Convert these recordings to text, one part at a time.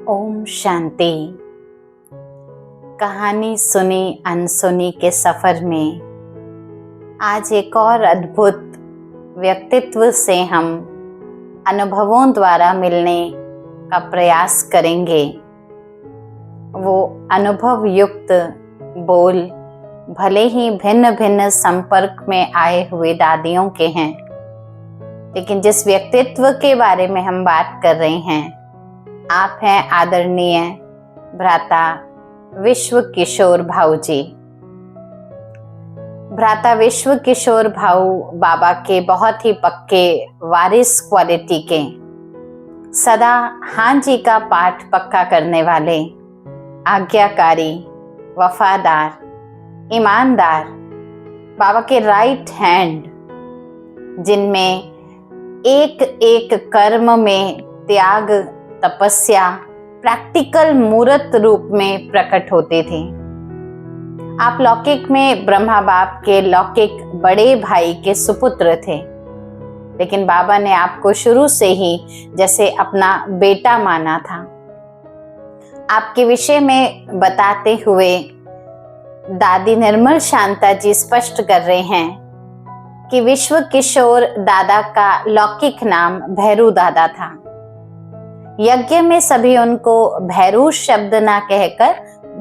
ओम शांति। कहानी सुनी अनसुनी के सफर में आज एक और अद्भुत व्यक्तित्व से हम अनुभवों द्वारा मिलने का प्रयास करेंगे। वो अनुभव युक्त बोल भले ही भिन्न भिन्न संपर्क में आए हुए दादियों के हैं, लेकिन जिस व्यक्तित्व के बारे में हम बात कर रहे हैं, आप हैं आदरणीय भ्राता विश्व किशोर भाऊ जी। भ्राता विश्व किशोर भाऊ बाबा के बहुत ही पक्के वारिस क्वालिटी के, सदा हाँ जी का पाठ पक्का करने वाले, आज्ञाकारी, वफादार, ईमानदार, बाबा के राइट हैंड, जिनमें एक एक कर्म में त्याग, तपस्या प्रैक्टिकल मूर्त रूप में प्रकट होते थे। आप लौकिक में ब्रह्मा बाप के लौकिक बड़े भाई के सुपुत्र थे, लेकिन बाबा ने आपको शुरू से ही जैसे अपना बेटा माना था। आपके विषय में बताते हुए दादी निर्मल शांता जी स्पष्ट कर रहे हैं कि विश्व किशोर दादा का लौकिक नाम भैरू दादा था। यज्ञ में सभी उनको भैरू शब्द ना कहकर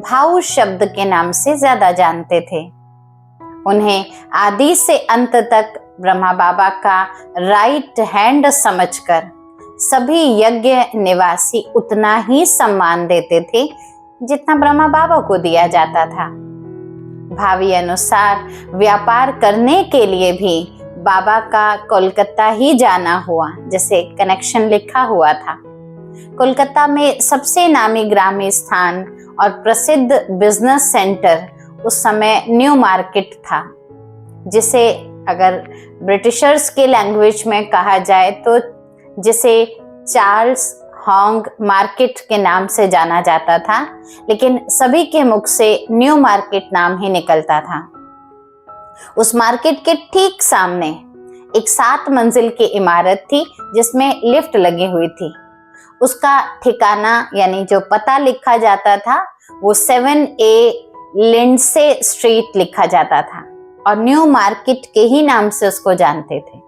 भाऊ शब्द के नाम से ज्यादा जानते थे। उन्हें आदि से अंत तक ब्रह्मा बाबा का राइट हैंड समझकर सभी यज्ञ निवासी उतना ही सम्मान देते थे जितना ब्रह्मा बाबा को दिया जाता था। भावी अनुसार व्यापार करने के लिए भी बाबा का कोलकाता ही जाना हुआ, जैसे कनेक्शन लिखा हुआ था। कोलकाता में सबसे नामी ग्रामीण स्थान और प्रसिद्ध बिजनेस सेंटर उस समय न्यू मार्केट था, जिसे अगर ब्रिटिशर्स के लैंग्वेज में कहा जाए तो जिसे चार्ल्स हॉन्ग मार्केट के नाम से जाना जाता था, लेकिन सभी के मुख से न्यू मार्केट नाम ही निकलता था। उस मार्केट के ठीक सामने एक 7 मंजिल की इमारत थी जिसमें लिफ्ट लगी हुई थी। उसका ठिकाना यानी जो पता लिखा जाता था वो 7A लिंडसे स्ट्रीट लिखा जाता था और न्यू मार्केट के ही नाम से उसको जानते थे।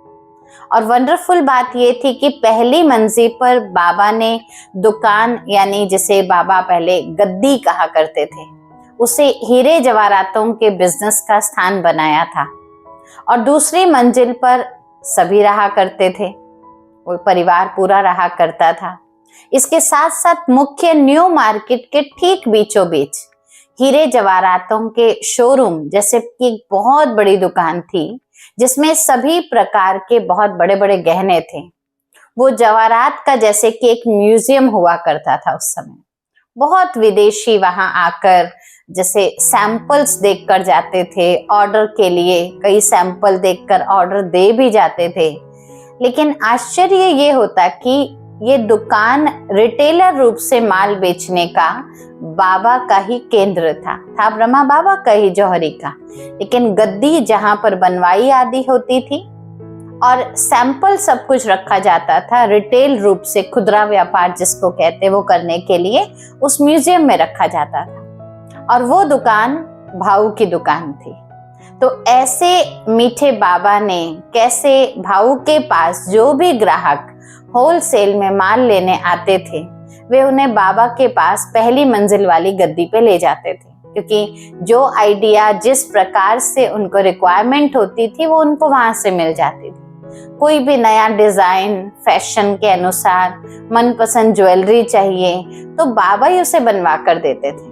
और वंडरफुल बात ये थी कि पहली मंजिल पर बाबा ने दुकान, यानी जिसे बाबा पहले गद्दी कहा करते थे, उसे हीरे जवाहरातों के बिजनेस का स्थान बनाया था। और दूसरी मंजिल पर सभी रहा करते थे, वो परिवार पूरा रहा करता था। इसके साथ साथ मुख्य न्यू मार्केट के ठीक बीचों बीच हीरे जवाहरातों के शोरूम जैसे कि एक बहुत बड़ी दुकान थी, जिसमें सभी प्रकार के बहुत बड़े बड़े गहने थे। वो जवाहरात का जैसे कि एक म्यूजियम हुआ करता था उस समय। बहुत विदेशी वहां आकर जैसे सैंपल्स देखकर जाते थे, ऑर्डर के लिए कई सैंपल देखकर ऑर्डर दे भी जाते थे। लेकिन आश्चर्य ये होता कि ये दुकान रिटेलर रूप से माल बेचने का बाबा का ही केंद्र था ब्रह्मा बाबा का ही जौहरी का, लेकिन गद्दी जहां पर बनवाई आदि होती थी और सैंपल सब कुछ रखा जाता था, रिटेल रूप से खुदरा व्यापार जिसको कहते वो करने के लिए उस म्यूजियम में रखा जाता था। और वो दुकान भाऊ की दुकान थी। तो ऐसे मीठे बाबा ने कैसे भाऊ के पास जो भी ग्राहक होलसेल में माल लेने आते थे, वे उन्हें बाबा के पास पहली मंजिल वाली गद्दी पे ले जाते थे, क्योंकि जो आइडिया जिस प्रकार से उनको रिक्वायरमेंट होती थी वो उनको वहां से मिल जाती थी। कोई भी नया डिजाइन, फैशन के अनुसार मनपसंद ज्वेलरी चाहिए तो बाबा ही उसे बनवा कर देते थे।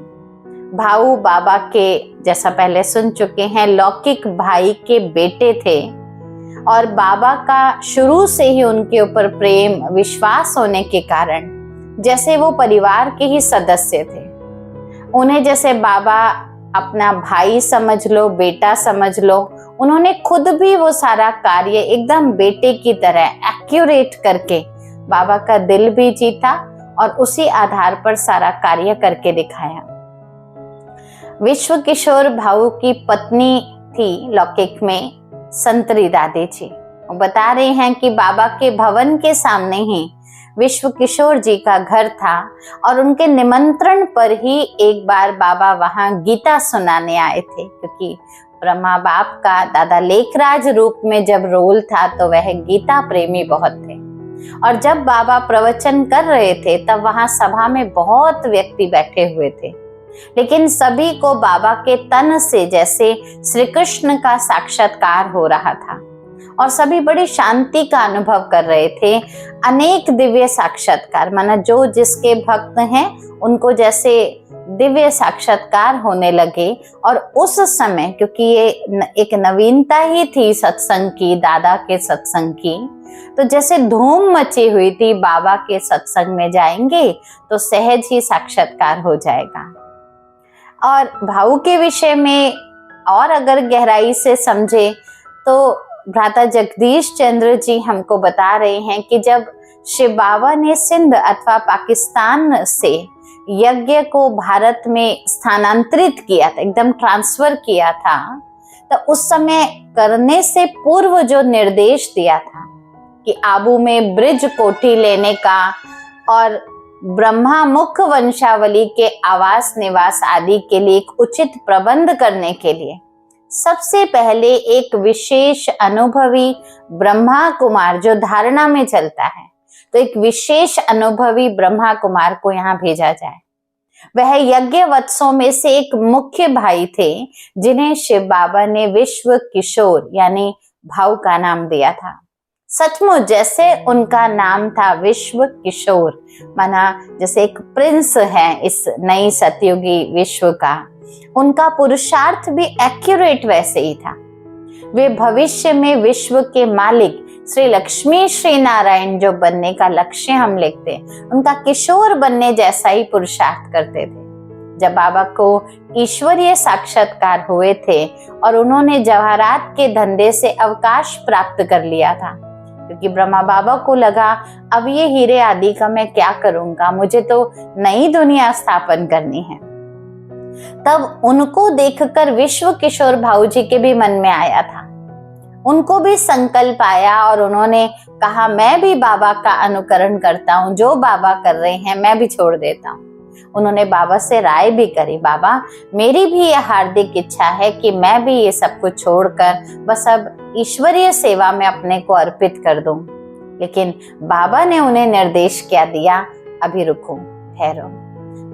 भाऊ बाबा के, जैसा पहले सुन चुके हैं, लौकिक भाई के बेटे थे और बाबा का शुरू से ही उनके ऊपर प्रेम, विश्वास होने के कारण जैसे वो परिवार के ही सदस्य थे। उन्हें जैसे बाबा अपना भाई समझ लो, बेटा समझ लो, उन्होंने खुद भी वो सारा कार्य एकदम बेटे की तरह एक्यूरेट करके बाबा का दिल भी जीता और उसी आधार पर सारा कार्य करके दिखाया। विश्व किशोर भाऊ की पत्नी थी लौकिक में संतरी दादी जी। वो बता रहे हैं कि बाबा के भवन के सामने ही विश्व किशोर जी का घर था और उनके निमंत्रण पर ही एक बार बाबा वहां गीता सुनाने आए थे, क्योंकि ब्रह्मा बाप का दादा लेखराज रूप में जब रोल था तो वह गीता प्रेमी बहुत थे। और जब बाबा प्रवचन कर रहे थे तब वहां सभा में बहुत व्यक्ति बैठे हुए थे, लेकिन सभी को बाबा के तन से जैसे श्री कृष्ण का साक्षात्कार हो रहा था और सभी बड़ी शांति का अनुभव कर रहे थे। अनेक दिव्य साक्षात्कार, माना जो जिसके भक्त हैं उनको जैसे दिव्य साक्षात्कार होने लगे। और उस समय, क्योंकि ये एक नवीनता ही थी सत्संग की, दादा के सत्संग की, तो जैसे धूम मची हुई थी, बाबा के सत्संग में जाएंगे तो सहज ही साक्षात्कार हो जाएगा। और भाव के विषय में और अगर गहराई से समझे तो भ्राता जगदीश चंद्र जी हमको बता रहे हैं कि जब शिव बाबा ने सिंध अथवा पाकिस्तान से यज्ञ को भारत में स्थानांतरित किया था, एकदम ट्रांसफर किया था, तो उस समय करने से पूर्व जो निर्देश दिया था कि आबू में ब्रिज कोठी लेने का और ब्रह्मा मुख वंशावली के आवास निवास आदि के लिए एक उचित प्रबंध करने के लिए सबसे पहले एक विशेष अनुभवी ब्रह्मा कुमार जो धारणा में चलता है, तो एक विशेष अनुभवी ब्रह्मा कुमार को यहाँ भेजा जाए। वह यज्ञ वत्सों में से एक मुख्य भाई थे जिन्हें शिव बाबा ने विश्व किशोर यानी भाव का नाम दिया था। सचमुच जैसे उनका नाम था विश्व किशोर, माना जैसे एक प्रिंस है इस नई सतयुगी विश्व का, उनका पुरुषार्थ भी एक्यूरेट वैसे ही था। वे भविष्य में विश्व के मालिक श्री लक्ष्मी श्री नारायण जो बनने का लक्ष्य हम लिखते, उनका किशोर बनने जैसा ही पुरुषार्थ करते थे। जब बाबा को ईश्वरीय साक्षात्कार हुए थे और उन्होंने जवाहरात के धंधे से अवकाश प्राप्त कर लिया था, क्योंकि ब्रह्मा बाबा को लगा अब ये हीरे आदि का मैं क्या करूंगा, मुझे तो नई दुनिया स्थापन करनी है। तब उनको देखकर विश्व किशोर भाऊ जी के भी मन में आया था, उनको भी संकल्प आया और उन्होंने कहा मैं भी बाबा का अनुकरण करता हूँ, जो बाबा कर रहे हैं मैं भी छोड़ देता हूँ। उन्होंने बाबा से राय भी करी, बाबा मेरी भी यह हार्दिक इच्छा है कि मैं भी ये सब कुछ छोड़कर बस अब ईश्वरीय सेवा में अपने को अर्पित कर दूं। लेकिन बाबा ने उन्हें निर्देश क्या दिया, अभी रुको, ठहरो,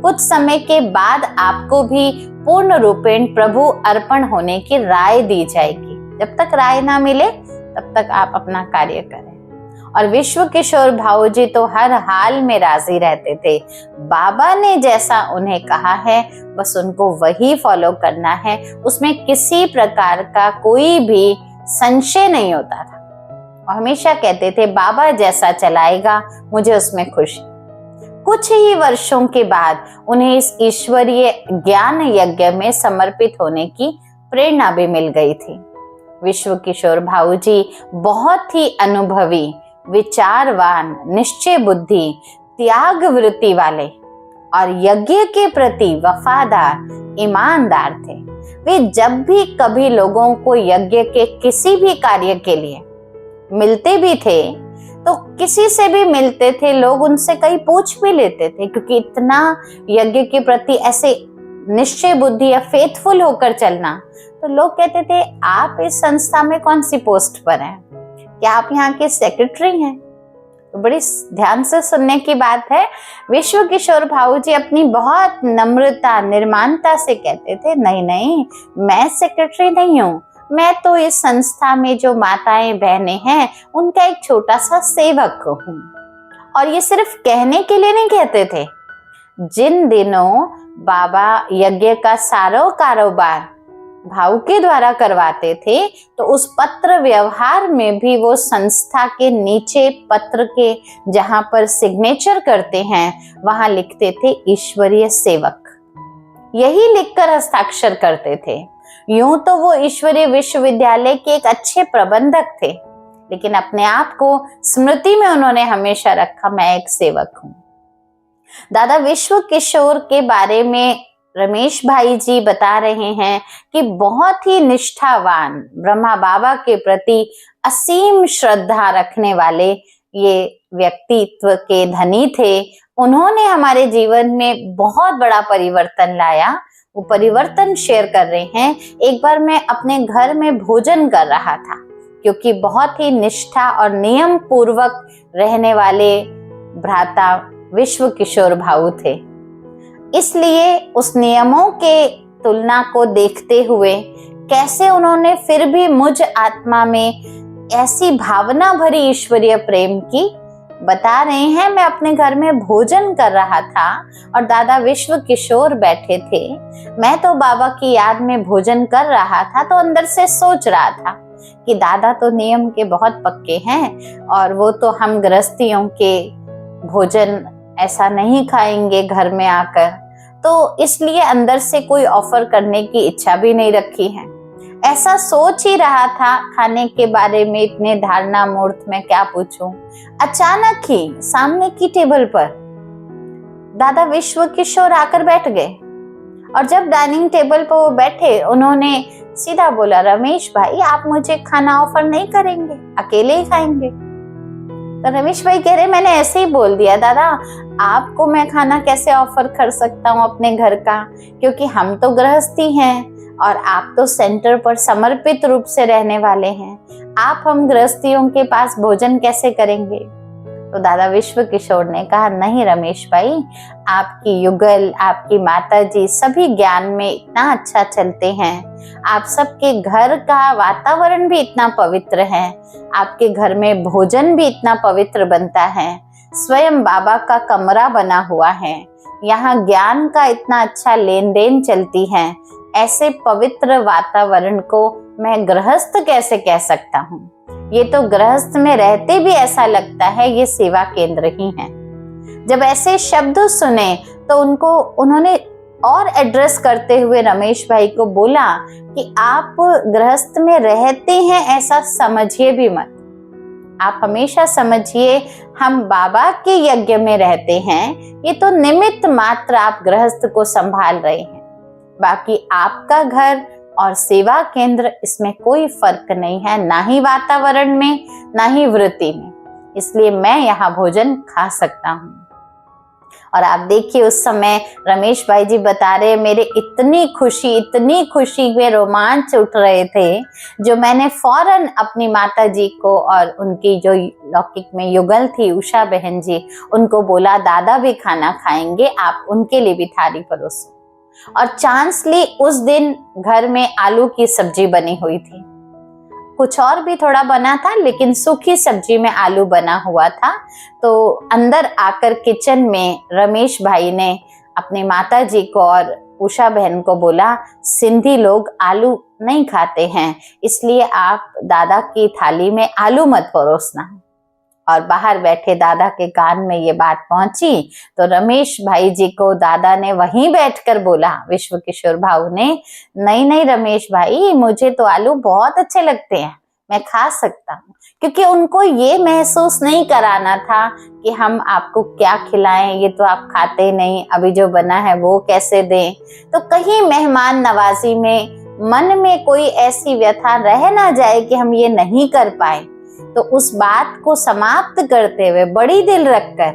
कुछ समय के बाद आपको भी पूर्ण रूपेण प्रभु अर्पण होने की राय दी जाएगी। जब तक राय ना मिले तब तक आप अपना कार्य करें। और विश्व किशोर भाऊ जी तो हर हाल में राजी रहते थे। बाबा ने जैसा उन्हें कहा है बस उनको वही फॉलो करना है, उसमें किसी प्रकार का कोई भी संशय नहीं होता था। और हमेशा कहते थे बाबा जैसा चलाएगा मुझे उसमें खुशी। कुछ ही वर्षों के बाद उन्हें इस ईश्वरीय ज्ञान यज्ञ में समर्पित होने की प्रेरणा भी मिल गई थी। विश्व किशोर भाऊ जी बहुत ही अनुभवी, विचारवान, निश्चय बुद्धि, त्याग वृत्ति वाले और यज्ञ के प्रति वफादार, ईमानदार थे। वे जब भी कभी लोगों को यज्ञ के किसी भी कार्य के लिए मिलते भी थे तो किसी से भी मिलते थे, लोग उनसे कई पूछ भी लेते थे, क्योंकि इतना यज्ञ के प्रति ऐसे निश्चय बुद्धि या फेथफुल होकर चलना। तो लोग कहते थे आप इस संस्था में कौन सी पोस्ट पर हैं, क्या आप यहाँ के सेक्रेटरी हैं? तो बड़ी ध्यान से सुनने की बात है, विश्व किशोर भाऊ जी अपनी बहुत नम्रता निर्माणता से कहते थे नहीं नहीं, मैं सेक्रेटरी नहीं हूँ, मैं तो इस संस्था में जो माताएं बहनें हैं उनका एक छोटा सा सेवक हूँ। और ये सिर्फ कहने के लिए नहीं कहते थे। जिन दिनों बाबा यज्ञ का सारा कारोबार भाऊ के द्वारा करवाते थे तो उस पत्र व्यवहार में भी वो संस्था के नीचे पत्र के जहां पर सिग्नेचर करते हैं वहां लिखते थे ईश्वरीय सेवक, यही लिखकर हस्ताक्षर करते थे। यूं तो वो ईश्वरीय विश्वविद्यालय के एक अच्छे प्रबंधक थे, लेकिन अपने आप को स्मृति में उन्होंने हमेशा रखा मैं एक सेवक हूं। दादा विश्व किशोर के बारे में रमेश भाई जी बता रहे हैं कि बहुत ही निष्ठावान, ब्रह्मा बाबा के प्रति असीम श्रद्धा रखने वाले ये व्यक्तित्व के धनी थे। उन्होंने हमारे जीवन में बहुत बड़ा परिवर्तन लाया। वो परिवर्तन शेयर कर रहे हैं। एक बार मैं अपने घर में भोजन कर रहा था, क्योंकि बहुत ही निष्ठा और नियम पूर्वक रहने वाले भ्राता विश्व किशोर भाऊ थे, इसलिए उस नियमों के तुलना को देखते हुए कैसे उन्होंने फिर भी मुझ आत्मा में ऐसी भावना भरी ईश्वरीय प्रेम की बता रहे हैं। मैं अपने घर में भोजन कर रहा था और दादा विश्व किशोर बैठे थे। मैं तो बाबा की याद में भोजन कर रहा था, तो अंदर से सोच रहा था कि दादा तो नियम के बहुत पक्के हैं और वो तो हम गृहस्थियों के भोजन ऐसा नहीं खाएंगे घर में आकर, तो इसलिए अंदर से कोई ऑफर करने की इच्छा भी नहीं रखी है। ऐसा सोच ही रहा था खाने के बारे में, इतने धारणा मूर्त में क्या पूछूं। अचानक ही सामने की टेबल पर दादा विश्व किशोर आकर बैठ गए और जब डाइनिंग टेबल पर वो बैठे, उन्होंने सीधा बोला, रमेश भाई आप मुझे खाना ऑफर नहीं करेंगे, अकेले ही खाएंगे। तो रमेश भाई कह रहे, मैंने ऐसे ही बोल दिया दादा, आपको मैं खाना कैसे ऑफर कर सकता हूँ अपने घर का, क्योंकि हम तो गृहस्थी हैं और आप तो सेंटर पर समर्पित रूप से रहने वाले हैं। आप हम गृहस्थियों के पास भोजन कैसे करेंगे। तो दादा विश्व किशोर ने कहा, नहीं रमेश भाई, आपकी युगल, आपकी माताजी सभी ज्ञान में इतना अच्छा चलते हैं, आप सबके घर का वातावरण भी इतना पवित्र है, आपके घर में भोजन भी इतना पवित्र बनता है, स्वयं बाबा का कमरा बना हुआ है, यहाँ ज्ञान का इतना अच्छा लेन देन चलती है, ऐसे पवित्र वातावरण को मैं गृहस्थ कैसे कह सकता हूँ। ये तो गृहस्थ में रहते भी ऐसा लगता है ये सेवा केंद्र ही है। जब ऐसे शब्द सुने तो उन्होंने और एड्रेस करते हुए रमेश भाई को बोला कि आप गृहस्थ में रहते हैं ऐसा समझिए भी मत, आप हमेशा समझिए हम बाबा के यज्ञ में रहते हैं, ये तो निमित्त मात्र आप गृहस्थ को संभाल रहे हैं, बाकी आपका घर और सेवा केंद्र इसमें कोई फर्क नहीं है, ना ही वातावरण में ना ही वृत्ति में, इसलिए मैं यहाँ भोजन खा सकता हूँ। और आप देखिए उस समय रमेश भाई जी बता रहे, मेरे इतनी खुशी में रोमांच उठ रहे थे, जो मैंने फौरन अपनी माता जी को और उनकी जो लौकिक में युगल थी उषा बहन जी, उनको बोला दादा भी खाना खाएंगे, आप उनके लिए भी थाली परोसो। और चांसली उस दिन घर में आलू की सब्जी बनी हुई थी, कुछ और भी थोड़ा बना था, लेकिन सूखी सब्जी में आलू बना हुआ था। तो अंदर आकर किचन में रमेश भाई ने अपनी माता जी को और उषा बहन को बोला, सिंधी लोग आलू नहीं खाते हैं, इसलिए आप दादा की थाली में आलू मत परोसना। और बाहर बैठे दादा के कान में ये बात पहुंची तो रमेश भाई जी को दादा ने वहीं बैठकर बोला, विश्व किशोर भाऊ ने, नहीं रमेश भाई, मुझे तो आलू बहुत अच्छे लगते हैं, मैं खा सकता हूँ। क्योंकि उनको ये महसूस नहीं कराना था कि हम आपको क्या खिलाएं, ये तो आप खाते नहीं, अभी जो बना है वो कैसे दें। तो कहीं मेहमान नवाजी में मन में कोई ऐसी व्यथा रह ना जाए कि हम ये नहीं कर पाए। तो उस बात को समाप्त करते हुए बड़ी दिल रखकर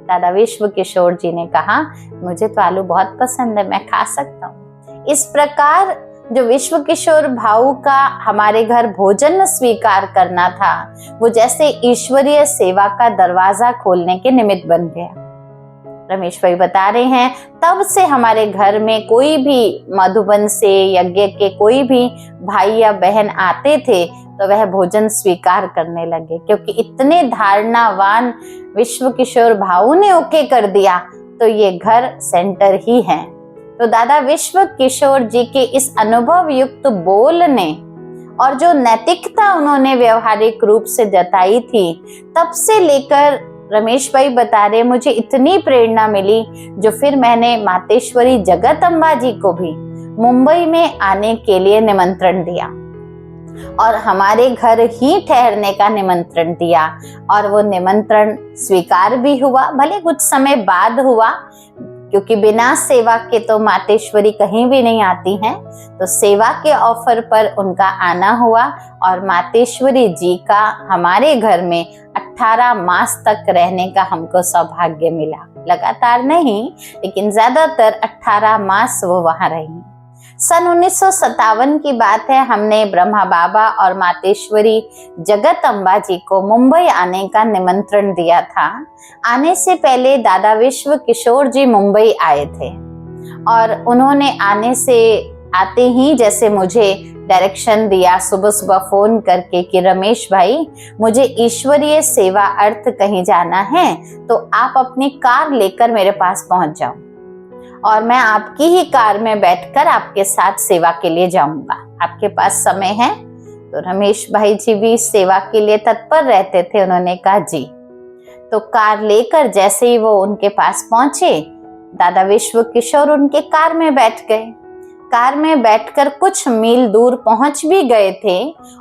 दादा विश्व किशोर जी ने कहा, मुझे तो आलू बहुत पसंद है, मैं खा सकता हूँ। इस प्रकार जो विश्व किशोर भाऊ का हमारे घर भोजन स्वीकार करना था, वो जैसे ईश्वरीय सेवा का दरवाजा खोलने के निमित्त बन गया। रमेश भाई बता रहे हैं, तब से हमारे घर में कोई भी मधुबन से यज्ञ के कोई भी भाई या बहन आते थे तो वह भोजन स्वीकार करने लगे, क्योंकि इतने धारणावान विश्व किशोर भाऊ ने ओके कर दिया तो ये घर सेंटर ही है। तो दादा विश्व किशोर जी के इस अनुभव युक्त बोलने और जो नैतिकता उन्होंने व्यवहारिक रूप से जताई थी, तब से लेकर रमेश भाई बता रहे, मुझे इतनी प्रेरणा मिली जो फिर मैंने मातेश्वरी जगत अम्बा जी को भी मुंबई में आने के लिए निमंत्रण दिया और हमारे घर ही ठहरने का निमंत्रण दिया। और वो निमंत्रण स्वीकार भी हुआ, भले कुछ समय बाद हुआ, क्योंकि बिना सेवा के तो मातेश्वरी कहीं भी नहीं आती हैं। तो सेवा के ऑफर पर उनका आना हुआ और मातेश्वरी जी का हमारे घर में 18 मास तक रहने का हमको सौभाग्य मिला। लगातार नहीं, लेकिन ज्यादातर 18 मास वो वहां रही। सन 1957 की बात है, हमने ब्रह्मा बाबा और मातेश्वरी जगत अम्बा जी को मुंबई आने का निमंत्रण दिया था। आने से पहले दादा विश्व किशोर जी मुंबई आए थे और उन्होंने आते ही जैसे मुझे डायरेक्शन दिया सुबह सुबह फोन करके कि रमेश भाई, मुझे ईश्वरीय सेवा अर्थ कहीं जाना है, तो आप अपनी कार लेकर मेरे पास पहुंच जाओ और मैं आपकी ही कार में बैठकर आपके साथ सेवा के लिए जाऊंगा। आपके पास समय है? तो रमेश भाई जी भी सेवा के लिए तत्पर रहते थे। उन्होंने कहा जी। तो कार लेकर जैसे ही वो उनके पास पहुंचे, दादा विश्व किशोर उनके कार में बैठ गए। कार में बैठकर कुछ मील दूर पहुंच भी गए थे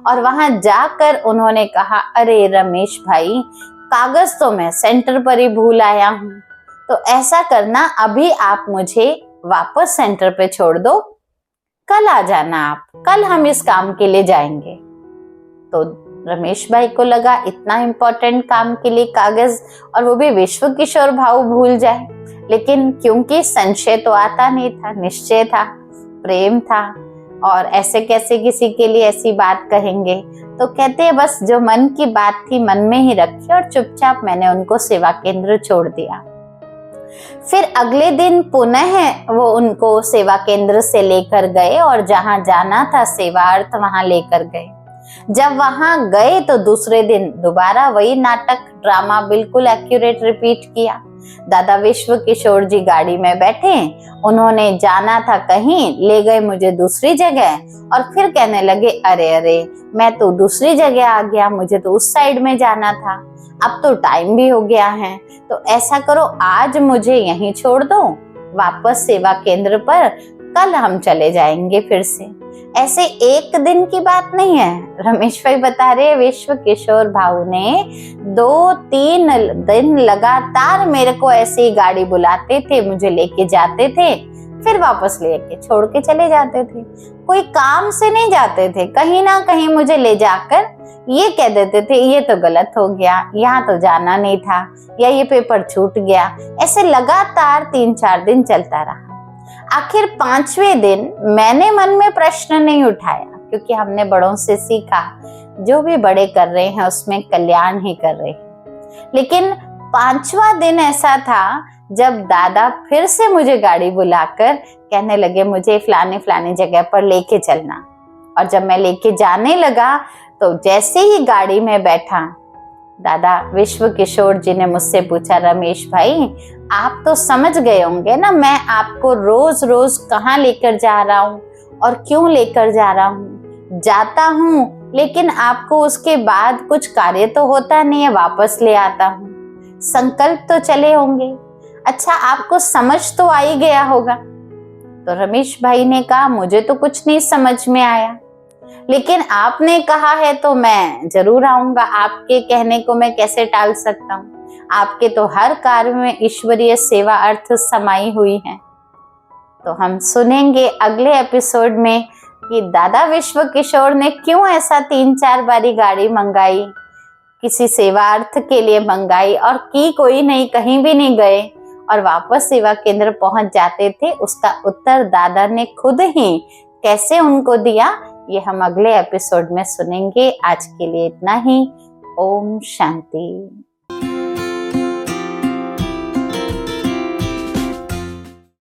और वहां जाकर उन्होंने कहा, अरे रमेश भाई, कागज तो मैं सेंटर पर ही भूल आया हूं, तो ऐसा करना, अभी आप मुझे वापस सेंटर पे छोड़ दो, कल आ जाना आप, कल हम इस काम के लिए जाएंगे। तो रमेश भाई को लगा इतना इम्पोर्टेंट काम के लिए कागज, और वो भी विश्व किशोर भाऊ भूल जाए। लेकिन क्योंकि संशय तो आता नहीं था, निश्चय था, प्रेम था, और ऐसे कैसे किसी के लिए ऐसी बात कहेंगे। तो कहते हैं बस जो मन की बात थी मन में ही रखी और चुपचाप मैंने उनको सेवा केंद्र छोड़ दिया। फिर अगले दिन पुनः वो उनको सेवा केंद्र से लेकर गए और जहां जाना था सेवार्थ वहां लेकर गए। जब वहां गए तो दूसरे दिन दोबारा वही नाटक ड्रामा बिल्कुल एक्यूरेट रिपीट किया। दादा विश्व किशोर जी गाड़ी में बैठे, उन्होंने जाना था कहीं, ले गए मुझे दूसरी जगह और फिर कहने लगे, अरे अरे मैं तो दूसरी जगह आ गया, मुझे तो उस साइड में जाना था, अब तो टाइम भी हो गया है, तो ऐसा करो आज मुझे यहीं छोड़ दो वापस सेवा केंद्र पर, कल हम चले जाएंगे फिर से। ऐसे एक दिन की बात नहीं है, रमेश भाई बता रहे विश्व किशोर भाऊ ने 2-3 दिन लगातार मेरे को ऐसे ही गाड़ी बुलाते थे, मुझे लेके जाते थे, फिर वापस लेके छोड़ के चले जाते थे। कोई काम से नहीं जाते थे, कहीं ना कहीं मुझे ले जाकर ये कह देते थे ये तो गलत हो गया, यहाँ तो जाना नहीं था, या ये पेपर छूट गया। ऐसे लगातार 3-4 दिन चलता रहा। आखिर 5वें दिन मैंने मन में प्रश्न नहीं उठाया, क्योंकि हमने बड़ों से सीखा जो भी बड़े कर रहे हैं उसमें कल्याण ही कर रहे हैं। लेकिन 5वां दिन ऐसा था जब दादा फिर से मुझे गाड़ी बुलाकर कहने लगे मुझे फलानी जगह पर लेके चलना। और जब मैं लेके जाने लगा तो जैसे ही गाड़ी में बैठा, दादा विश्व किशोर जी ने मुझसे पूछा, रमेश भाई आप तो समझ गए होंगे ना मैं आपको रोज रोज कहाँ लेकर जा रहा हूँ और क्यों लेकर जा रहा हूँ। जाता हूँ लेकिन आपको उसके बाद कुछ कार्य तो होता नहीं है, वापस ले आता हूँ, संकल्प तो चले होंगे, अच्छा आपको समझ तो आ ही गया होगा। तो रमेश भाई ने कहा मुझे तो कुछ नहीं समझ में आया, लेकिन आपने कहा है तो मैं जरूर आऊंगा, आपके कहने को मैं कैसे टाल सकता हूँ, आपके तो हर कार्य में ईश्वरीय सेवा अर्थ समाई हुई है। तो हम सुनेंगे अगले एपिसोड में कि दादा विश्व किशोर ने क्यों ऐसा 3-4 बारी गाड़ी मंगाई, किसी सेवा अर्थ के लिए मंगाई और की कोई नहीं, कहीं भी नहीं गए और वापस सेवा केंद्र पहुंच जाते थे। उसका उत्तर दादा ने खुद ही कैसे उनको दिया, ये हम अगले एपिसोड में सुनेंगे। आज के लिए इतना ही। ओम शांति।